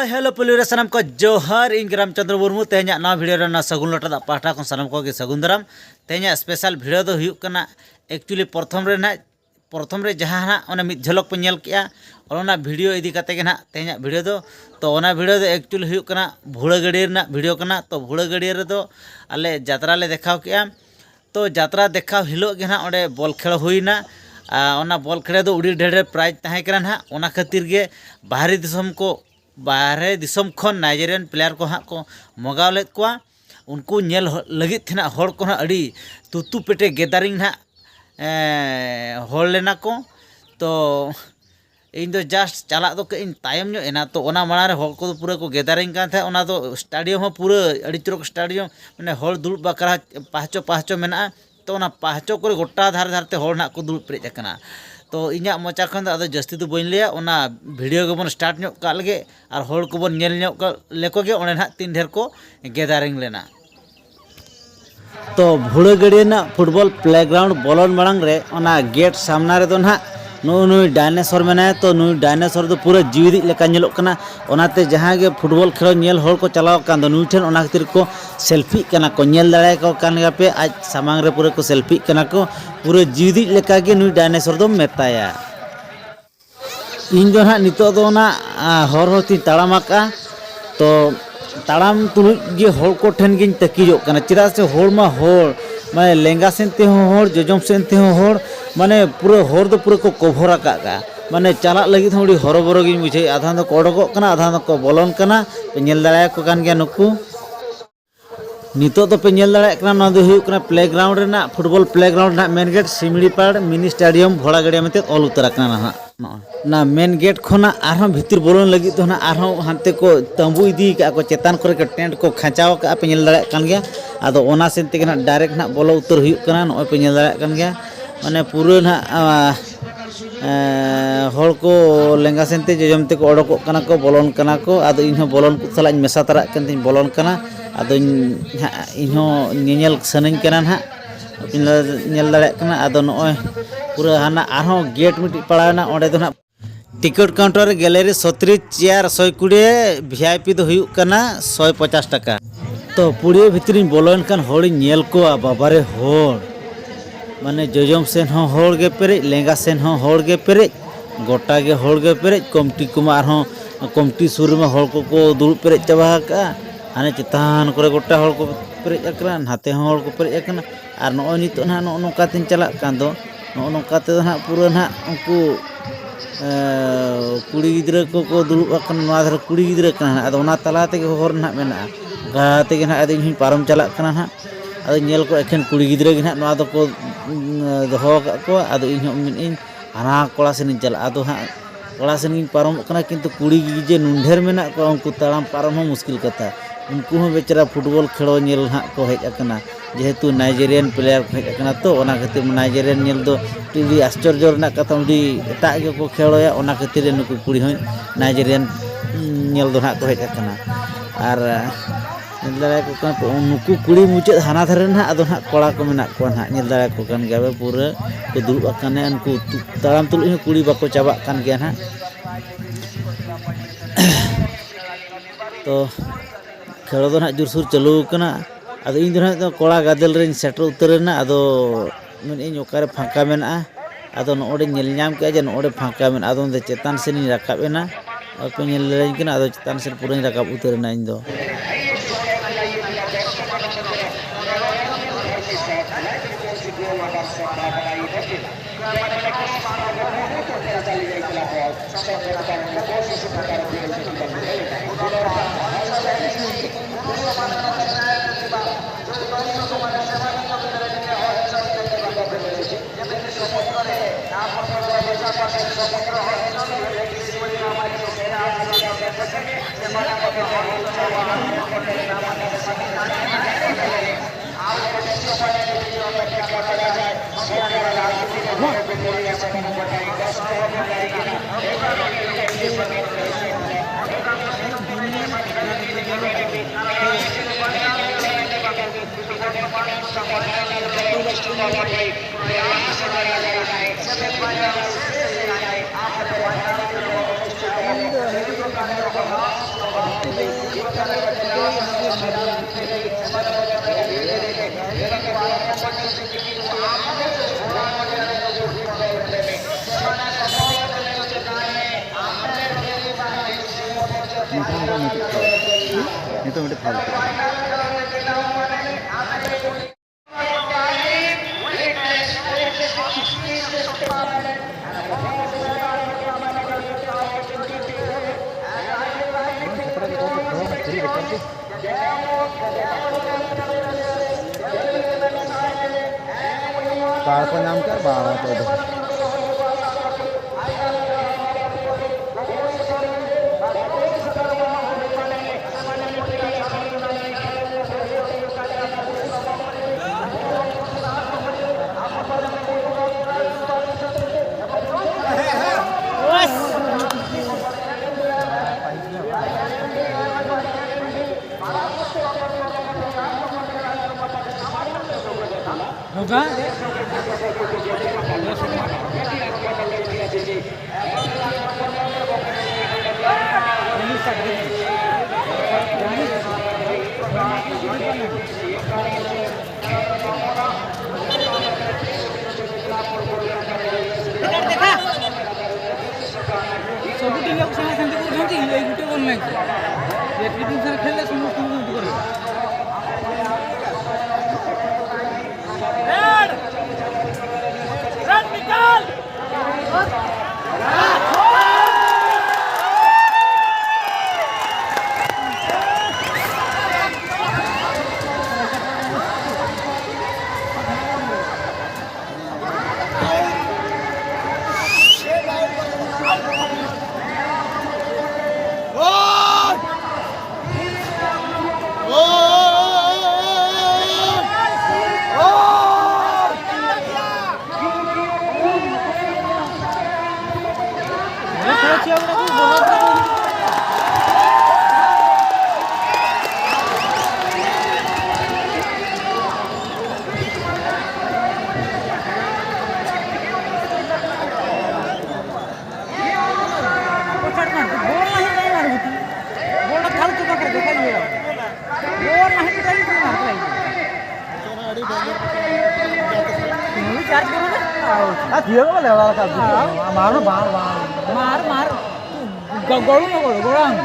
Hi hello police सामान को जोहर इन रामचंद्र मुर्मू तेज ना भिडियो ना सगुन लटा पाटा को सामान को सगुन दाराम तेज स्पेशल भिडियो दो हुयुक कना एक्चुअली प्रथम रे जहाँ ना ओना मिद झलक पे नेल किया और ओना भिडियो इदी कते के ना तेज भिडियो दो तो ओना भिडियो दो एक्चुअली हुयुक कना भुड़ा गड़ी ना भिडियो कना तो भुड़ा गड़ी रे दो आले जात्रा ले देखाव किया तो जात्रा देखाव हिलो के ना ओडे बॉल खेल हुईना ओना बॉल खेले दो उड़ी ढेर प्राइज तहे कना ना ओना खातिर के बाहरे दिसम खन नाइजेरियन प्लेयर को हाँ को मगाव लेद कोआ उनको नेल लगित थे ना हर को ना अड़ी तुतु पेटे गेदारिंग ना हर लेना को तो इन दो जस्ट चला दो इन तायम ᱧᱚᱜ एना तो ओना माड़ा रे हर को पूरा को गेदारिंग कान थे ओना दो स्टेडियम हो पूरा अड़ी चुरक स्टेडियम माने हर दुड़ुब बकरा पाहचो मेना तो ओना पाहचो करे गोटा धार धारते हर ना को दुड़ुब पेरेज अकना तो इᱧᱟᱹᱜ मोचा खन दो जस्ती तो बन लिया ओना भिडियो को बन स्टार्ट ᱧᱚᱜ का लगे और हर को बन नेल ᱧᱚᱜ लेको गे ओने ना तीन ढेर को गेदारिंग लेना तो भुड़ा गड़ी ना फुटबॉल प्लेग्राउंड बोलन मांग रे ओना गेट सामना रे दो ना नुई डायनासोर मेना तो नुई डायनासोर दो पूरा जीवित लेका नेलोक कना ओनाते जहां गे फुटबॉल खेल नेल हर को चलाव कान दो नुई ठेन ओना खातिर को सेल्फी कना को नेल दाड़े को कान पे आज सामांग रे पूरा को सेल्फी कना को पूरा जीवित लेका गे नुई डायनासोर दो मेताया इन जो ना नितो दो ना हर हर ती ताड़ामाका तो ताड़ाम तुलुज गे हर को ठेन गिन तकीजो कना चिरा से हर मा हर माने लेंगा सेनते हर जोजम सेनते हर माने पूरा हर दो पूरा को कभर का माने चला लगी थोड़ी हरबरो गिन बुझे आधा दो कोडको कना आधा दो को बोलन कना पे नेल दाड़ा को कान गया नुकु नितो तो पे नेल दाड़ा कना न दो हुयुक कना प्लेग्राउंड रेना फुटबॉल प्लेग्राउंड ना main gate सिमड़ीपाड़ mini stadium Vohra गड़िया मेते ऑल उतर कना ना मेन गेट खोना आरो भीतर बोलन लगी तो ना आरो हानते को तंबू इदी का को चेतान करे के टेंट को खचाव का पे नेल दाड़ा कान गया आदो ओना सेनते के ना डायरेक्ट ना बोलो उतर हुयुक कना न पे नेल दाड़ा कान गया माने पूरा ना हर को लेंगा सेनते जजमते को ओडको कना को बोलन कना को आदो इनहो बोलन को सला मेसा तरा कन बोलन कना आदो इनहो नेल सनन कना ना नेल दाड़े कना आदो नय पूरा हाना आरो गेट मिटी पड़ाना ओडे दो ना ticket counter gallery 37 chair 120 VIP दो हुयुक कना 150 टाका तो पुड़िया भितरी बोलन कान होड़ी नेल को बाबारे होड़ माने जोजम सेन हो होड़ गे पेरे लेंगा सेन हो होड़ गे पेरे गोटा गे होड़ गे पेरे कमटी कुमा आरो कमटी सुर में होड़ को दुड़ पेरे चाबा का हाने चितान करे गोटा होड़ को पेरे अकरा हाते होड़ को पेरे अकना और नय नितो ना नोका तिन चला कान दो नोका ते ना पूरा ना उनको कुड़ी गिद्रा को दुड़ अकन नवा धर कुड़ी गिद्रा कना आदो ना तला ते होर ना मेना गाते के ना आदि हिन पारम चला कना ना आदो नेल को एखन कुड़ी गिद्रा के ना नवा दो को दोहो को आदो इन हाना कोड़ा सेन चला आदो हा कोड़ा सेन पारम कना किंतु कुड़ी जे नुंढेर मेना को उनको ताराम पारम हो मुश्किल कथा उनको हो बेचारा फुटबॉल खेलो नेल हा को हेज अकना जेहेतु नाइजेरियन प्लेयर को हेज अकना तो ओना खातिर नाइजेरियन नेल दो टीवी आश्चर्य रना कथा उडी एटा गे को खेलोया ओना खातिर नुकु कुड़ी हो नाइजेरियन नेल दो हा को हेज अकना आर नेल दाड़ा को कान नुकु कुड़ी मुचाद हाना धरे ना आदो ना कोड़ा को मेना को ना नेल दाड़ा को कान गया पूरा को दुड़ अकने उनको ताराम तुलु कुड़ी बाको चाबा कान गया ना तो खेलो दो ना जुरसुर चलू कना आदो इन दो ना कोड़ा गादल रे सेटर उतर ना आदो मन इन ओकारे फांका मेना आदो नोडे नेल ᱧᱟᱢ के जे नोडे फांका मेना आदो दे चेतान सेनी राकाबेना और पे नेल लेन कना आदो चेतान से पूरा राकाब उतर ना इन दो Itu udah tahu. कार को नाम क्या बाबा तो होगा सब टीम को साथ सेंटी करछंती एई गुटे गोल नाही एक टीम साथ खेलले समस्त सेंटी करे dia kok lewat kabur मार गगोळू नको गोळांग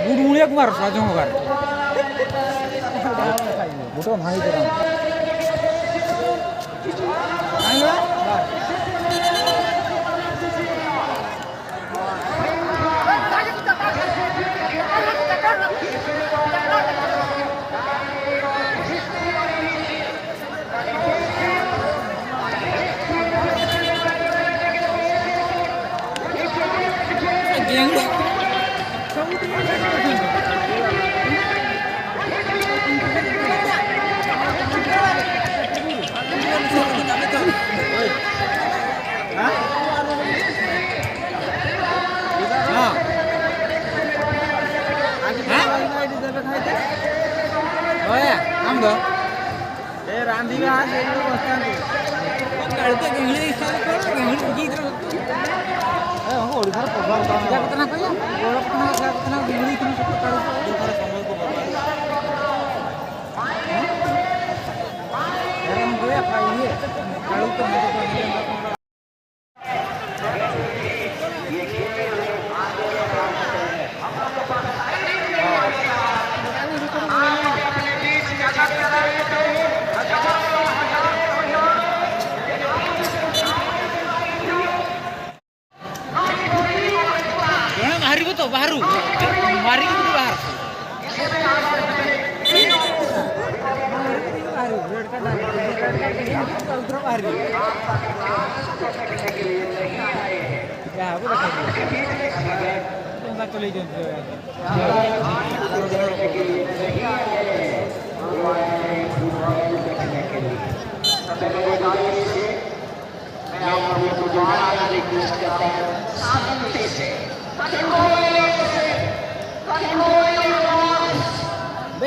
गुडमुळे मार साजो होगार मोठो नाही करा रांधीगा आज कळते गेंगली गेंगली ओडिशार प्रभाव कितना कहिया कितना गेंगली कितना सब कळते समय को हम गया खाइए कालू तो बाहर मारी के बाहर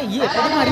ये कभी मारी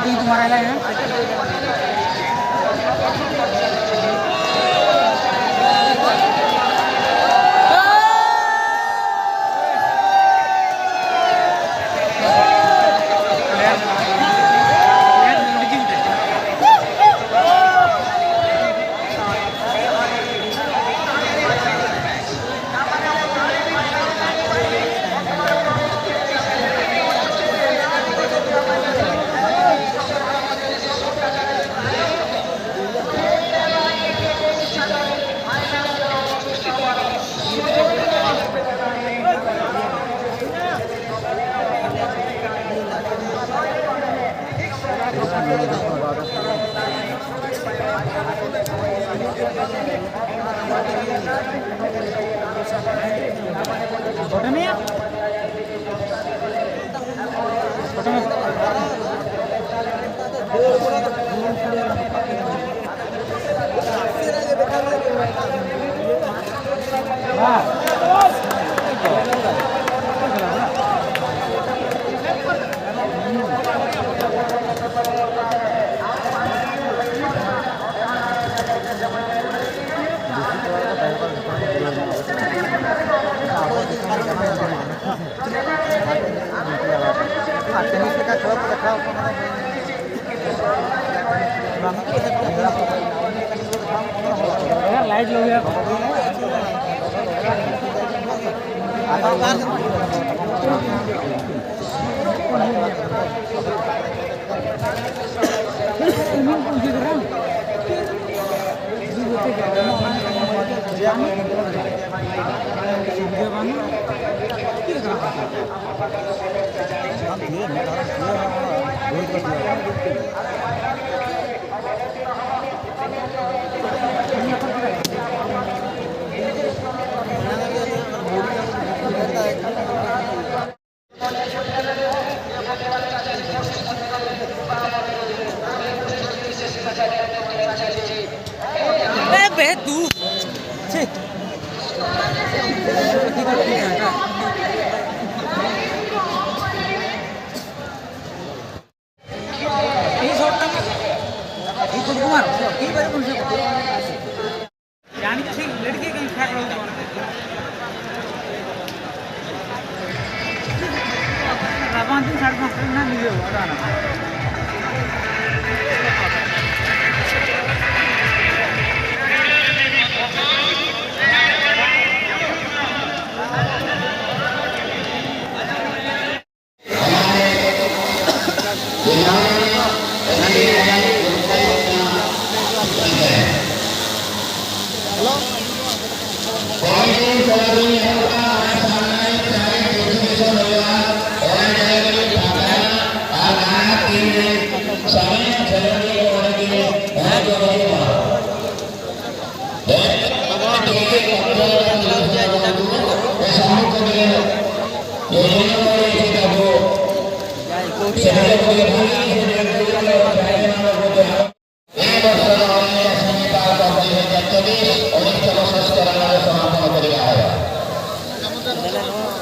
itu marah lah ya. Foto में या? फोटो में लाइट लो यार तू कुमार लड़के कहीं खा पाँच दिन 5:30 ना मिले Gracias.